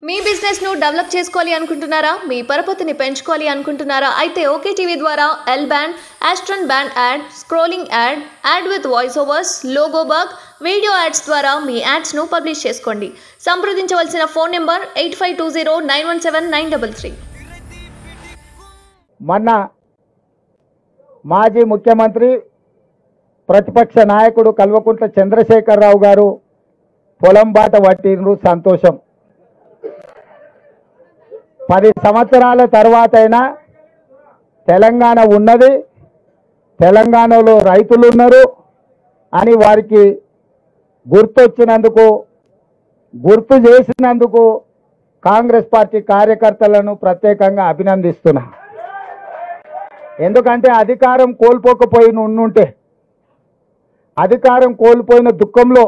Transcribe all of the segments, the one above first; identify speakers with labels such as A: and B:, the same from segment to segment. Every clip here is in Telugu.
A: మీ బిజినెస్ ను డెవలప్ చేసుకోవాలి అనుకుంటున్నారా? మీ పరపతిని పెంచుకోవాలి అనుకుంటున్నారా? అయితే ఓకే టీవీ ద్వారా ఎల్ బ్యాండ్, ఆస్ట్రన్ band ad, scrolling ad, ad with voice overs, logo bug, video ads ద్వారా మీ యాడ్స్ ను పబ్లిష్ చేసుకోండి. సంప్రదించవలసిన ఫోన్ నెంబర్ 8520917933.
B: మొన్న మాజీ ముఖ్యమంత్రి ప్రతిపక్ష నాయకుడు కల్వకుంట్ల చంద్రశేఖరరావు గారు పొలం బాట పట్టినరు. సంతోషం. 10 సంవత్సరాల తర్వాత అయినా తెలంగాణ ఉన్నది, తెలంగాణలో రైతులు ఉన్నారు అని వారికి గుర్తొచ్చినందుకు, గుర్తు చేసినందుకు కాంగ్రెస్ పార్టీ కార్యకర్తలను ప్రత్యేకంగా అభినందిస్తున్నా. ఎందుకంటే అధికారం కోల్పోకపోయిన ఉంటే, అధికారం కోల్పోయిన దుఃఖంలో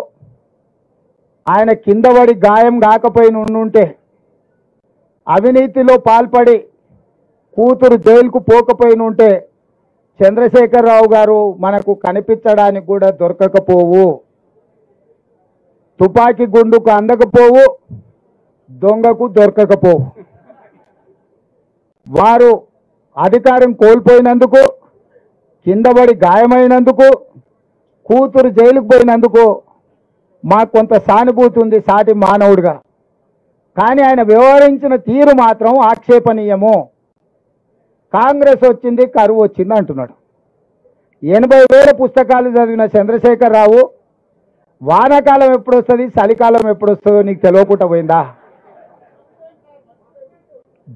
B: ఆయన కింద పడి గాయం కాకపోయిన ఉంటే, అవినీతిలో పాల్పడి కూతురు జైలుకు పోకపోయిన ఉంటే చంద్రశేఖరరావు గారు మనకు కనిపించడానికి కూడా దొరకకపోవు. తుపాకీ గుండుకు అందకపోవు, దొంగకు దొరకకపోవు. వారు అధికారం కోల్పోయినందుకు, కిందపడి గాయమైనందుకు, కూతురు జైలుకు పోయినందుకు మాకు కొంత సానుభూతి ఉంది సాటి మానవుడిగా. కానీ ఆయన వ్యవహరించిన తీరు మాత్రం ఆక్షేపణీయము. కాంగ్రెస్ వచ్చింది, కరువు వచ్చింది అంటున్నాడు. 80,000 పుస్తకాలు చదివిన చంద్రశేఖరరావు వానాకాలం ఎప్పుడు వస్తుంది, చలికాలం ఎప్పుడు వస్తుందో నీకు తెలియకుండా పోయిందా?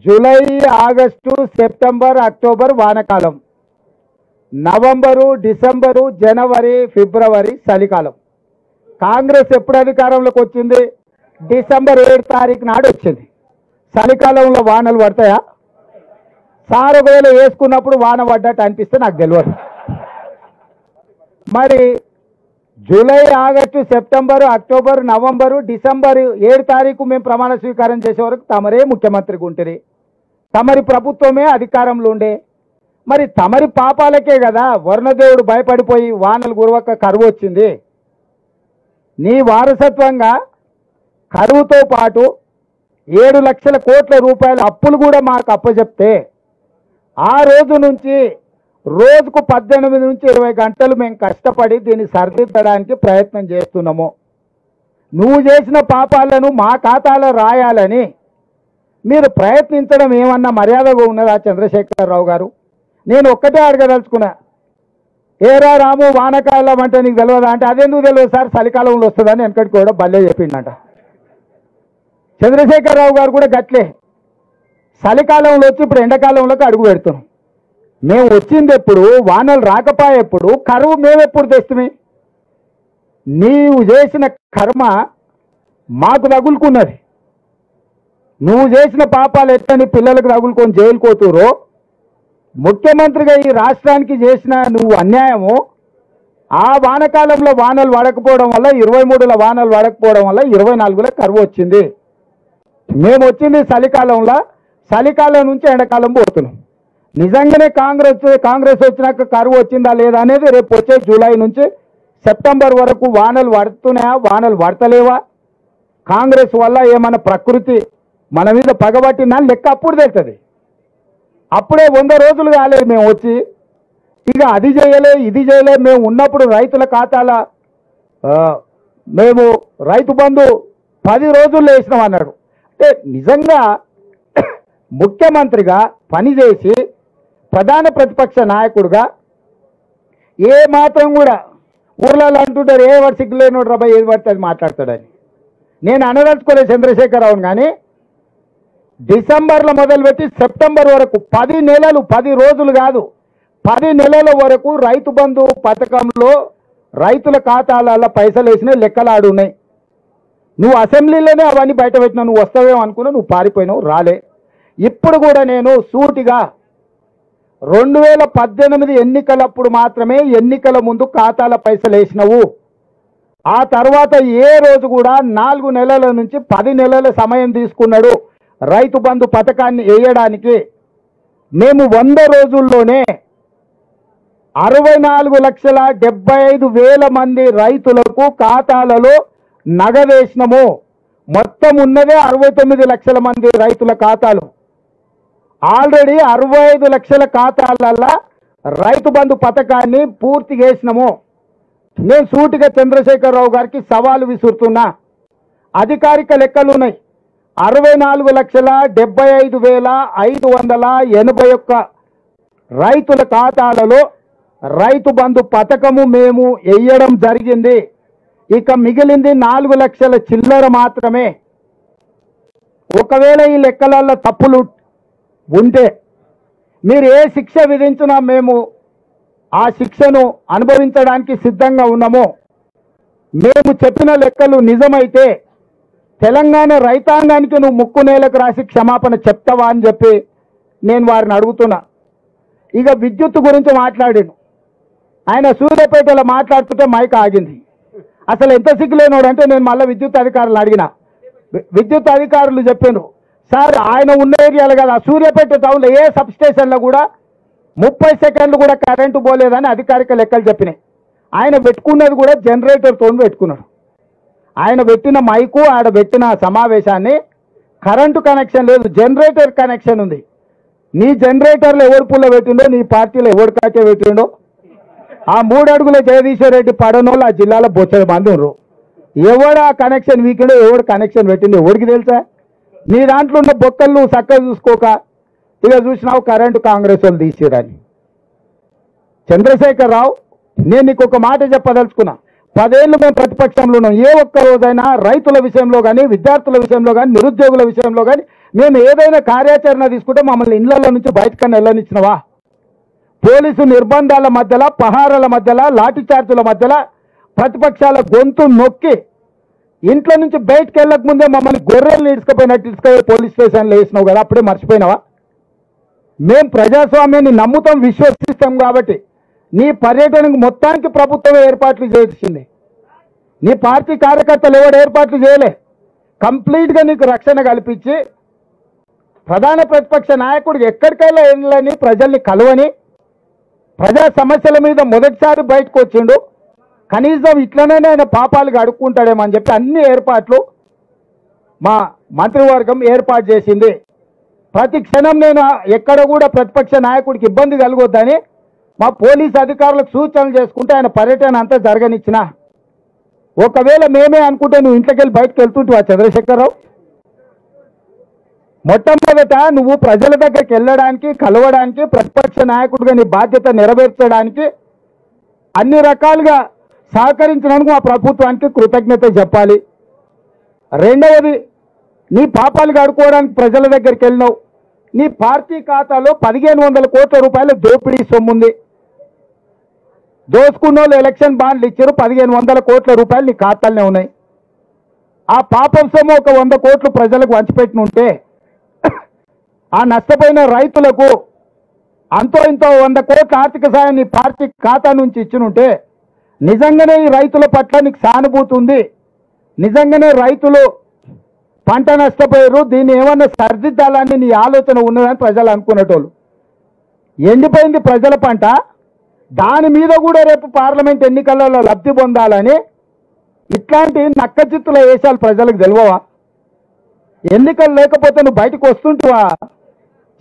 B: జూలై, ఆగస్టు, సెప్టెంబర్, అక్టోబర్ వానకాలం, నవంబరు, డిసెంబరు, జనవరి, ఫిబ్రవరి చలికాలం. కాంగ్రెస్ ఎప్పుడు అధికారంలోకి వచ్చింది? డిసెంబర్ 7 తారీఖు నాడు వచ్చింది. చలికాలంలో వానలు పడతాయా? సారగోలు వేసుకున్నప్పుడు వాన పడ్డట్టు అనిపిస్తే నాకు తెలియదు. మరి July, August, September, October, November, December 7 తారీఖు మేము ప్రమాణ స్వీకారం చేసే వరకు తమరే ముఖ్యమంత్రిగా ఉంటుంది, తమరి ప్రభుత్వమే అధికారంలో ఉండే. మరి తమరి పాపాలకే కదా వరుణదేవుడు భయపడిపోయి వానలు కురవక కరువు వచ్చింది. నీ వారసత్వంగా కరువుతో పాటు 7 లక్షల కోట్ల రూపాయల అప్పులు కూడా మాకు అప్పచెప్తే ఆ రోజు నుంచి రోజుకు 18 నుంచి 20 గంటలు మేము కష్టపడి దీన్ని సరిదిద్దడానికి ప్రయత్నం చేస్తున్నాము. నువ్వు చేసిన పాపాలను మా ఖాతాలో రాయాలని మీరు ప్రయత్నించడం ఏమన్నా మర్యాదగా ఉన్నదా చంద్రశేఖరరావు గారు? నేను ఒక్కటే అడగదలుచుకున్నా, ఏరా రాము వానకాలం అంటే నీకు తెలియదా అంటే, అదెందుకు తెలియదు సార్ చలికాలంలో వస్తుందని వెనకటికి కూడా బల్లే చెప్పిండట. చంద్రశేఖరరావు గారు కూడా గట్లే చలికాలంలో వచ్చి ఇప్పుడు ఎండాకాలంలోకి అడుగు పెడుతున్నాం. మేము వచ్చింది ఎప్పుడు, వానలు రాకపోయేప్పుడు, కరువు మేమెప్పుడు తెస్తుమే? నీవు చేసిన కర్మ మాకు తగులుకున్నది. నువ్వు చేసిన పాపాలు ఎట్లని పిల్లలకు తగులుకొని జైలుకోతురో, ముఖ్యమంత్రిగా ఈ రాష్ట్రానికి చేసిన నువ్వు అన్యాయము ఆ వానకాలంలో వానలు పడకపోవడం వల్ల, 23లో వానలు పడకపోవడం వల్ల 24లో కరువు వచ్చింది. మేము వచ్చింది చలికాలంలో, చలికాలం నుంచి ఎండాకాలం పోతున్నాం. నిజంగానే కాంగ్రెస్ వచ్చినాక కరువు వచ్చిందా లేదా అనేది రేపు వచ్చే జూలై నుంచి సెప్టెంబర్ వరకు వానలు పడుతున్నాయా, వానలు పడతలేవా, కాంగ్రెస్ వల్ల ఏమైనా ప్రకృతి మన మీద పగబట్టినా లెక్క అప్పుడు తెలుస్తుంది. అప్పుడే 100 రోజులు కాలేదు మేము వచ్చి, ఇక అది చేయలే ఇది చేయలే. మేము ఉన్నప్పుడు రైతుల ఖాతాల మేము రైతు బంధు 10 రోజుల్లో వేసినాం అన్నాడు. అంటే నిజంగా ముఖ్యమంత్రిగా పనిచేసి ప్రధాన ప్రతిపక్ష నాయకుడుగా ఏ మాత్రం కూడా ఊర్లలో అంటుంటారు, ఏ వాడు సిగ్గులేనోడు రాబాయి ఏది పడితే అది మాట్లాడతాడని. నేను అనదలుచుకోలేదు చంద్రశేఖరరావుని. కానీ డిసెంబర్లో మొదలుపెట్టి సెప్టెంబర్ వరకు 10 నెలలు, 10 రోజులు కాదు 10 నెలల వరకు రైతు బంధు పథకంలో రైతుల ఖాతాలలో పైసలు వేసిన లెక్కలు ఉన్నాయి. నువ్వు అసెంబ్లీలోనే అవన్నీ బయట పెట్టినావు. నువ్వు వస్తావేమో అనుకున్నా, నువ్వు పారిపోయినావు, రాలే. ఇప్పుడు కూడా నేను సూటిగా 2018 ఎన్నికలప్పుడు మాత్రమే ఎన్నికల ముందు ఖాతాల పైసలు వేసినావు. ఆ తర్వాత ఏ రోజు కూడా 4 నెలల నుంచి 10 నెలల సమయం తీసుకున్నాడు రైతు బంధు పథకాన్ని వేయడానికి. మేము 100 రోజుల్లోనే 64,75,000 మంది రైతులకు ఖాతాలలో నగదేసినము. మొత్తం ఉన్నదే 69 లక్షల మంది రైతుల ఖాతాలు. ఆల్రెడీ 65 లక్షల ఖాతాలల్లా రైతు బంధు పథకాన్ని పూర్తి చేసినాము. నేను సూటిగా చంద్రశేఖరరావు గారికి సవాలు విసురుతున్నా. అధికారిక లెక్కలు ఉన్నాయి. 64,75,581 రైతుల ఖాతాలలో రైతు బంధు పథకము మేము వేయడం జరిగింది. ఇక మిగిలింది 4 లక్షల చిల్లర మాత్రమే. ఒకవేళ ఈ లెక్కలలో తప్పులు ఉంటే మీరు ఏ శిక్ష విధించినా మేము ఆ శిక్షను అనుభవించడానికి సిద్ధంగా ఉన్నాము. మేము చెప్పిన లెక్కలు నిజమైతే తెలంగాణ రైతాంగానికి నువ్వు ముక్కు నేలకు రాసి క్షమాపణ చెప్తావా అని చెప్పి నేను వారిని అడుగుతున్నా. ఇక విద్యుత్ గురించి మాట్లాడాను. ఆయన సూర్యాపేటలో మాట్లాడుతుంటే మైక్ ఆగింది. అసలు ఎంత సిగ్గులేనోడు అంటే నేను మళ్ళీ విద్యుత్ అధికారులు అడిగిన. విద్యుత్ అధికారులు చెప్పాను, సార్ ఆయన ఉన్న ఏరియాలో కదా సూర్యాపేట టౌన్లో ఏ సబ్ స్టేషన్లో కూడా 30 సెకండ్లు కూడా కరెంటు పోలేదని అధికారిక లెక్కలు చెప్పినాయి. ఆయన పెట్టుకున్నది కూడా జనరేటర్తో పెట్టుకున్నాడు. ఆయన పెట్టిన మైకు ఆడ పెట్టిన సమావేశాన్ని కరెంటు కనెక్షన్ లేదు, జనరేటర్ కనెక్షన్ ఉంది. నీ జనరేటర్లో ఎవరు పుల్ల పెట్టిండో, నీ పార్టీలో ఎవరు కాచే పెట్టిండో, ఆ 3 అడుగుల జగదీశ్వర్ రెడ్డి పడనోళ్ళు ఆ జిల్లాలో బొచ్చడి మంది ఉన్నారు. ఎవడు ఆ కనెక్షన్ వీకిండో, ఎవడు కనెక్షన్ పెట్టిండో ఎవరికి తెలుసా? నీ దాంట్లో ఉన్న బొక్కలు నువ్వు చక్కగా చూసుకోక ఇక చూసినావు కరెంటు కాంగ్రెస్ వాళ్ళు తీసిరని. చంద్రశేఖరరావు, నేను నీకు ఒక మాట చెప్పదలుచుకున్నా. 10 ఏళ్ళు మేము ప్రతిపక్షంలో ఉన్నాం. ఏ ఒక్క రోజైనా రైతుల విషయంలో కానీ, విద్యార్థుల విషయంలో కానీ, నిరుద్యోగుల విషయంలో కానీ మేము ఏదైనా కార్యాచరణ తీసుకుంటే మమ్మల్ని ఇళ్లలో నుంచి బయటకన్నా వెళ్ళనిచ్చినవా? పోలీసు నిర్బంధాల మధ్యలో, పహారాల మధ్యలో, లాఠీ చార్జుల మధ్యలో ప్రతిపక్షాల గొంతు నొక్కి ఇంట్లో నుంచి బయటకు వెళ్ళక ముందే మమ్మల్ని గొర్రెలు ఇసుకపోయినట్టు ఇసుకపోయి పోలీస్ స్టేషన్లో వేసినావు కదా, అప్పుడే మర్చిపోయినావా? మేము ప్రజాస్వామ్యాన్ని నమ్ముతాం, విశ్వసిస్తాం కాబట్టి నీ పర్యటనకు మొత్తానికి ప్రభుత్వమే ఏర్పాట్లు చేసింది. నీ పార్టీ కార్యకర్తలు ఎవరు ఏర్పాట్లు చేయలే. కంప్లీట్గా నీకు రక్షణ కల్పించి ప్రధాన ప్రతిపక్ష నాయకుడికి ఎక్కడికైనా వెళ్ళని, ప్రజల్ని కలవని, ప్రజా సమస్యల మీద మొదటిసారి బయటకు వచ్చిండు. కనీసం ఇట్లనే ఆయన పాపాలు అడుక్కుంటాడేమో అని చెప్పి అన్ని ఏర్పాట్లు మా మంత్రివర్గం ఏర్పాటు చేసింది. ప్రతి క్షణం నేను ఎక్కడ కూడా ప్రతిపక్ష నాయకుడికి ఇబ్బంది కలగొద్దని మా పోలీస్ అధికారులకు సూచనలు చేసుకుంటే ఆయన పర్యటన అంతా జరగనిచ్చిన. ఒకవేళ మేమే అనుకుంటే నువ్వు ఇంట్లోకి వెళ్ళి బయటకు వెళ్తుంటావా చంద్రశేఖరరావు? మొట్టమొదట నువ్వు ప్రజల దగ్గరికి వెళ్ళడానికి, కలవడానికి, ప్రతిపక్ష నాయకుడిగా నీ బాధ్యత నెరవేర్చడానికి అన్ని రకాలుగా సహకరించినందుకు మా ప్రభుత్వానికి కృతజ్ఞత చెప్పాలి. రెండవది, నీ పాపాలు కడుక్కోవడానికి ప్రజల దగ్గరికి వెళ్ళినావు. నీ పార్టీ ఖాతాలో 1500 కోట్ల రూపాయల దోపిడీ సొమ్ముంది. దోసుకున్న వాళ్ళు ఎలక్షన్ బాండ్లు ఇచ్చారు, 1500 కోట్ల రూపాయలు నీ ఖాతాలనే ఉన్నాయి. ఆ పాపం సొమ్ము ఒక 100 కోట్లు ప్రజలకు వంచిపెట్టిన ఉంటే ఆ నష్టపోయిన రైతులకు అంతో ఇంతో 100 కోట్ల ఆర్థిక సాయం నీ పార్టీ ఖాతా నుంచి ఇచ్చినుంటే నిజంగానే ఈ రైతుల పట్ల నీకు సానుభూతి ఉంది, నిజంగానే రైతులు పంట నష్టపోయారు, దీన్ని ఏమన్నా సరిదిద్దాలని నీ ఆలోచన ఉన్నదని ప్రజలు అనుకునేటోళ్ళు. ఎండిపోయింది ప్రజల పంట, దాని మీద కూడా రేపు పార్లమెంట్ ఎన్నికలలో లబ్ధి పొందాలని ఇట్లాంటి నక్కచిత్తుల వేషాలు ప్రజలకు తెలియవా? ఎన్నికలు లేకపోతే నువ్వు బయటకు వస్తుంటావా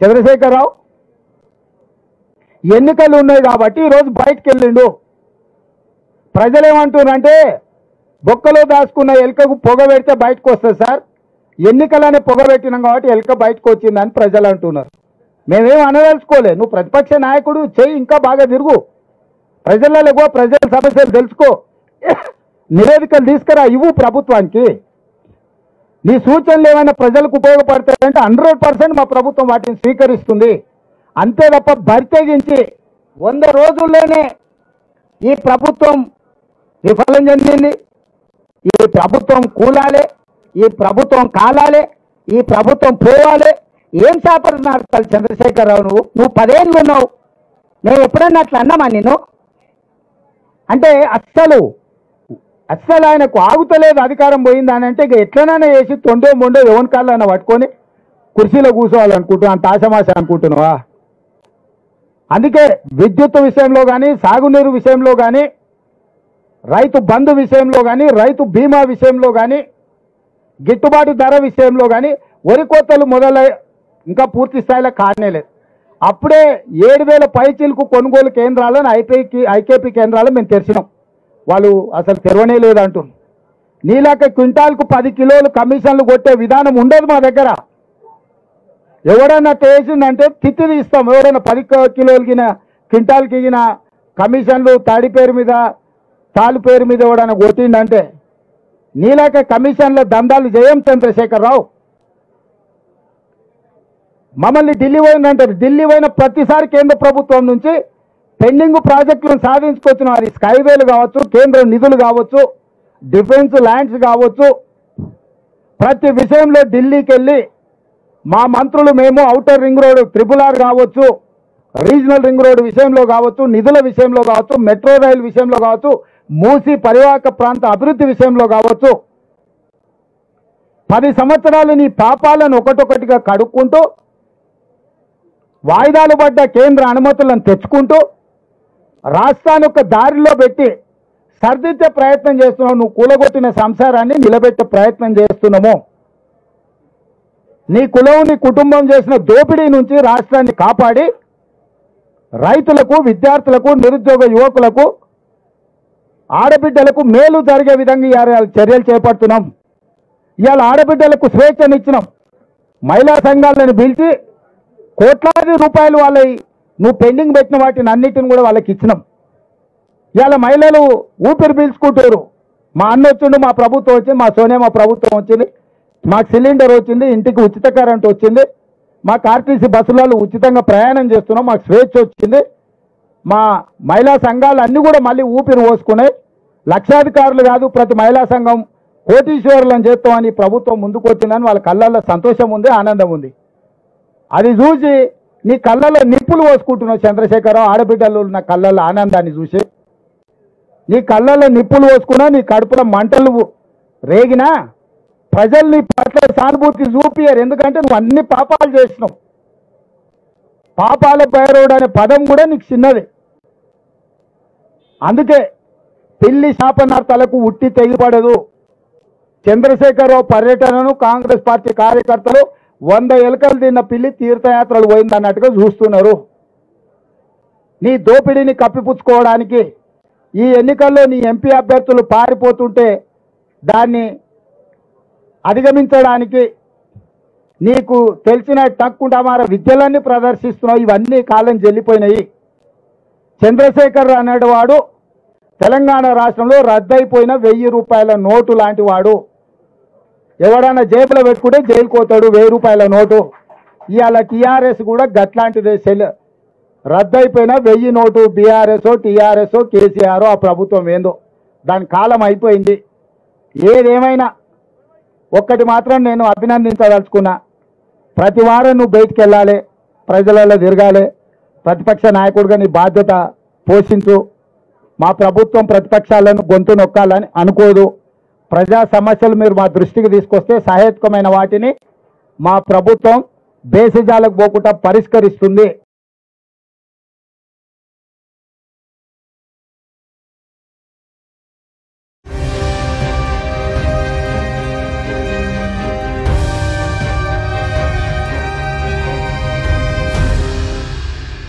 B: చంద్రశేఖరరావు? ఎన్నికలు ఉన్నాయి కాబట్టి ఈరోజు బయటకు వెళ్ళిండు. ప్రజలు ఏమంటున్నారంటే బొక్కలో దాచుకున్న ఎలుకకు పొగ పెడితే బయటకు వస్తుంది సార్, ఎన్నికలనే పొగ పెట్టినాం కాబట్టి ఎలుక బయటకు వచ్చిందని ప్రజలు అంటున్నారు. మేమేం అనదలుచుకోలే, నువ్వు ప్రతిపక్ష నాయకుడు చెయ్యి, ఇంకా బాగా తిరుగు, ప్రజలలో ప్రజల సమస్యలు తెలుసుకో, నివేదికలు తీసుకురా, ఇవ్వు ప్రభుత్వానికి. నీ సూచనలు ఏమైనా ప్రజలకు ఉపయోగపడతాయంటే 100% మా ప్రభుత్వం వాటిని స్వీకరిస్తుంది. అంతే తప్ప బరితెగించి 100 రోజుల్లోనే ఈ ప్రభుత్వం విఫలం చెందింది, ఈ ప్రభుత్వం కూలాలే, ఈ ప్రభుత్వం కాలాలే, ఈ ప్రభుత్వం పోవాలి, ఏం శాపరున్నారు చంద్రశేఖరరావు? నువ్వు 10 ఏళ్ళు ఉన్నావు, నేను ఎప్పుడన్నా అట్లా అన్నామా నిన్ను? అంటే అస్సలు ఆయనకు ఆగుతలేదు, అధికారం పోయింది అని అంటే ఇక ఎట్లనైనా చేసి తొండో మొండో ఎవరి కాళ్ళైనా పట్టుకొని కుర్చీలో కూర్చోవాలనుకుంటున్నా, అంత ఆశమాశ అనుకుంటున్నావా? అందుకే విద్యుత్ విషయంలో కానీ, సాగునీరు విషయంలో కానీ, రైతు బంధు విషయంలో కానీ, రైతు బీమా విషయంలో కానీ గిట్టుబాటు ధర విషయంలో కానీ వరి కోతలు మొదలై ఇంకా పూర్తి స్థాయిలో కానేలేదు. అప్పుడే 7,000 పైచీలకు కొనుగోలు కేంద్రాలను ఐకేపీ కేంద్రాలు మేము తెరిచినాం. వాళ్ళు అసలు తెరవనే లేదంటున్నారు. నీలాక క్వింటాల్కు 10 కిలోలు కమిషన్లు కొట్టే విధానం ఉండదు మా దగ్గర. ఎవడన్నా చేసిందంటే తిత్తి తీస్తాం. ఎవడైనా 10 కిలోలు గిన క్వింటాల్కి గిన కమిషన్లు తాడి పేరు మీద తాలు పేరు మీద ఎవడన్నా కొట్టిండంటే నీలాక కమిషన్ల దందాలు చేయం చంద్రశేఖరరావు. మమ్మల్ని ఢిల్లీ పోయిందంటారు. ఢిల్లీ పోయిన ప్రతిసారి కేంద్ర ప్రభుత్వం నుంచి పెండింగ్ ప్రాజెక్టులను సాధించుకొచ్చిన అది స్కైవేలు కావచ్చు, కేంద్ర నిధులు కావచ్చు, డిఫెన్స్ ల్యాండ్స్ కావచ్చు, ప్రతి విషయంలో ఢిల్లీకి వెళ్ళి మా మంత్రులు మేము ఔటర్ రింగ్ రోడ్ RRR కావచ్చు, రీజనల్ రింగ్ రోడ్ విషయంలో కావచ్చు, నిధుల విషయంలో కావచ్చు, మెట్రో రైల్ విషయంలో కావచ్చు, మూసి పరివాహక ప్రాంత అభివృద్ధి విషయంలో కావచ్చు 10 సంవత్సరాలు నీ పాపాలను ఒకటొకటిగా కడుక్కుంటూ వాయిదాలు పడ్డ కేంద్ర అనుమతులను తెచ్చుకుంటూ రాష్ట్రాన్ని ఒక దారిలో పెట్టి సర్దిద్దే ప్రయత్నం చేస్తున్నావు. నువ్వు కూలగొట్టిన సంసారాన్ని నిలబెట్టే ప్రయత్నం చేస్తున్నాము. నీ కులం నీ కుటుంబం చేసిన దోపిడీ నుంచి రాష్ట్రాన్ని కాపాడి రైతులకు, విద్యార్థులకు, నిరుద్యోగ యువకులకు, ఆడబిడ్డలకు మేలు జరిగే విధంగా ఇవాళ చర్యలు చేపడుతున్నాం. ఇవాళ ఆడబిడ్డలకు స్వేచ్ఛనిచ్చినాం. మహిళా సంఘాలను పిలిచి కోట్లాది రూపాయలు వాళ్ళవి నువ్వు పెండింగ్ పెట్టిన వాటిని అన్నిటిని కూడా వాళ్ళకి ఇచ్చినాం. ఇవాళ మహిళలు ఊపిరి పీల్చుకుంటారు. మా అన్న వచ్చిండు, మా ప్రభుత్వం వచ్చింది, మా సోనియా మా ప్రభుత్వం వచ్చింది, మాకు సిలిండర్ వచ్చింది, ఇంటికి ఉచిత కరెంట్ వచ్చింది, మాకు ఆర్టీసీ బస్సులలో ఉచితంగా ప్రయాణం చేస్తున్నాం, మాకు స్వేచ్ఛ వచ్చింది. మా మహిళా సంఘాలు అన్నీ కూడా మళ్ళీ ఊపిరి పోసుకున్నాయి. లక్షాధికారులు కాదు, ప్రతి మహిళా సంఘం కోటీశ్వరులను చేస్తామని ప్రభుత్వం ముందుకు వచ్చిందని వాళ్ళ కళ్ళల్లో సంతోషం ఉంది, ఆనందం ఉంది. అది చూసి నీ కళ్ళల్లో నిప్పులు పోసుకుంటున్నావు చంద్రశేఖరరావు. ఆడబిడ్డలు నా కళ్ళల్లో ఆనందాన్ని చూసి నీ కళ్ళల్లో నిప్పులు పోసుకున్నా, నీ కడుపున మంటలు రేగినా ప్రజలు నీ పట్ల సానుభూతి చూపియరు. ఎందుకంటే నువ్వు అన్ని పాపాలు చేసినావు. పాపాల పేరోడు అనే పదం కూడా నీకు చిన్నది. అందుకే పిల్లి శాపనార్థాలకు ఉట్టి తెగిపడదు. చంద్రశేఖరరావు పర్యటనను కాంగ్రెస్ పార్టీ కార్యకర్తలు 100 ఎలుకలు తిన్న పిల్లి తీర్థయాత్రలు పోయిందన్నట్టుగా చూస్తున్నారు. నీ దోపిడీని కప్పిపుచ్చుకోవడానికి ఈ ఎన్నికల్లో నీ ఎంపీ అభ్యర్థులు పారిపోతుంటే దాన్ని అధిగమించడానికి నీకు తెలిసిన టక్కుంటమార విద్యలన్నీ ప్రదర్శిస్తున్నావు. ఇవన్నీ కాలం చెల్లిపోయినాయి. చంద్రశేఖర్ అనేవాడు తెలంగాణ రాష్ట్రంలో రద్దయిపోయిన 1000 రూపాయల నోటు లాంటి వాడు. ఎవడన్నా జేబులో పెట్టుకుంటే జైలుకు పోతాడు. 1000 రూపాయల నోటు. ఇవాళ టీఆర్ఎస్ కూడా గట్లాంటిదే. రద్దయిపోయిన 1000 నోటు బీఆర్ఎస్, టీఆర్ఎస్, కేసీఆర్ ఆ ప్రభుత్వం ఏందో దాని కాలం అయిపోయింది. ఏదేమైనా ఒక్కటి మాత్రం నేను అభినందించదలుచుకున్నా. ప్రతి వారం నువ్వు బయటికి వెళ్ళాలి, ప్రజలలో తిరగాలి, ప్రతిపక్ష నాయకుడిగా నీ బాధ్యత పోషించు. మా ప్రభుత్వం ప్రతిపక్షాలను గొంతు నొక్కాలని అనుకోదు. ప్రజా సమస్యలు మీరు మా దృష్టికి తీసుకొస్తే సహేతుకమైన వాటిని మా ప్రభుత్వం బేసిజాలకు పోకుండా పరిష్కరిస్తుంది.